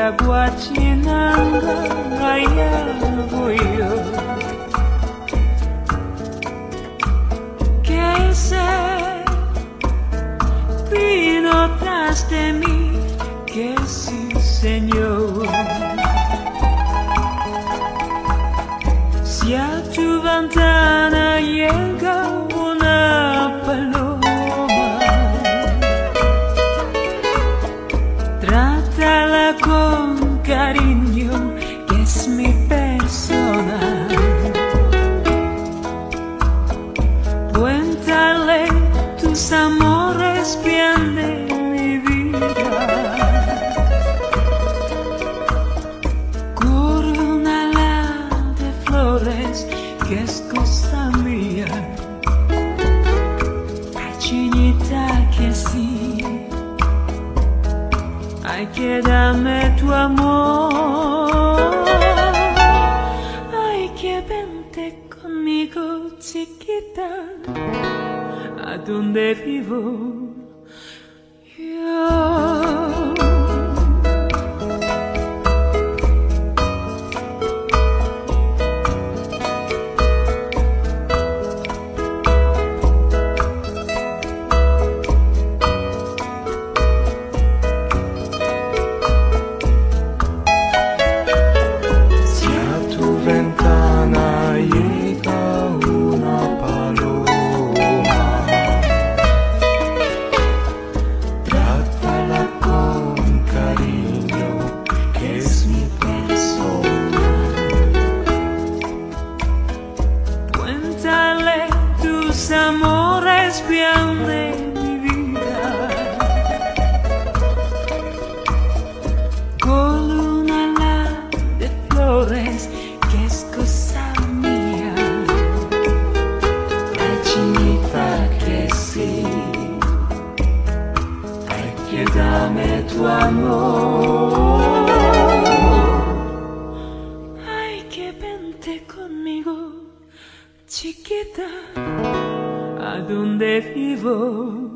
agua llenando, allá voy yo. Que ese vino tras de mí, que sí, Señor. Si a tu ventana llega una paloma, trátala con cariño, que es mi persona. Cuéntale tus amores bien de mi vida. Coronala de flores, que es cosa mía. Ay, chinita, que sí. Ay, que dame tu amor. Ay, que vente conmigo, chiquita, a donde vivo yo. Amores bien de mi vida. Columna de flores, que es cosa mía. Ay, chinita, que sí. Ay, que dame tu amor. Ay, que vente conmigo, chiquita, a donde vivo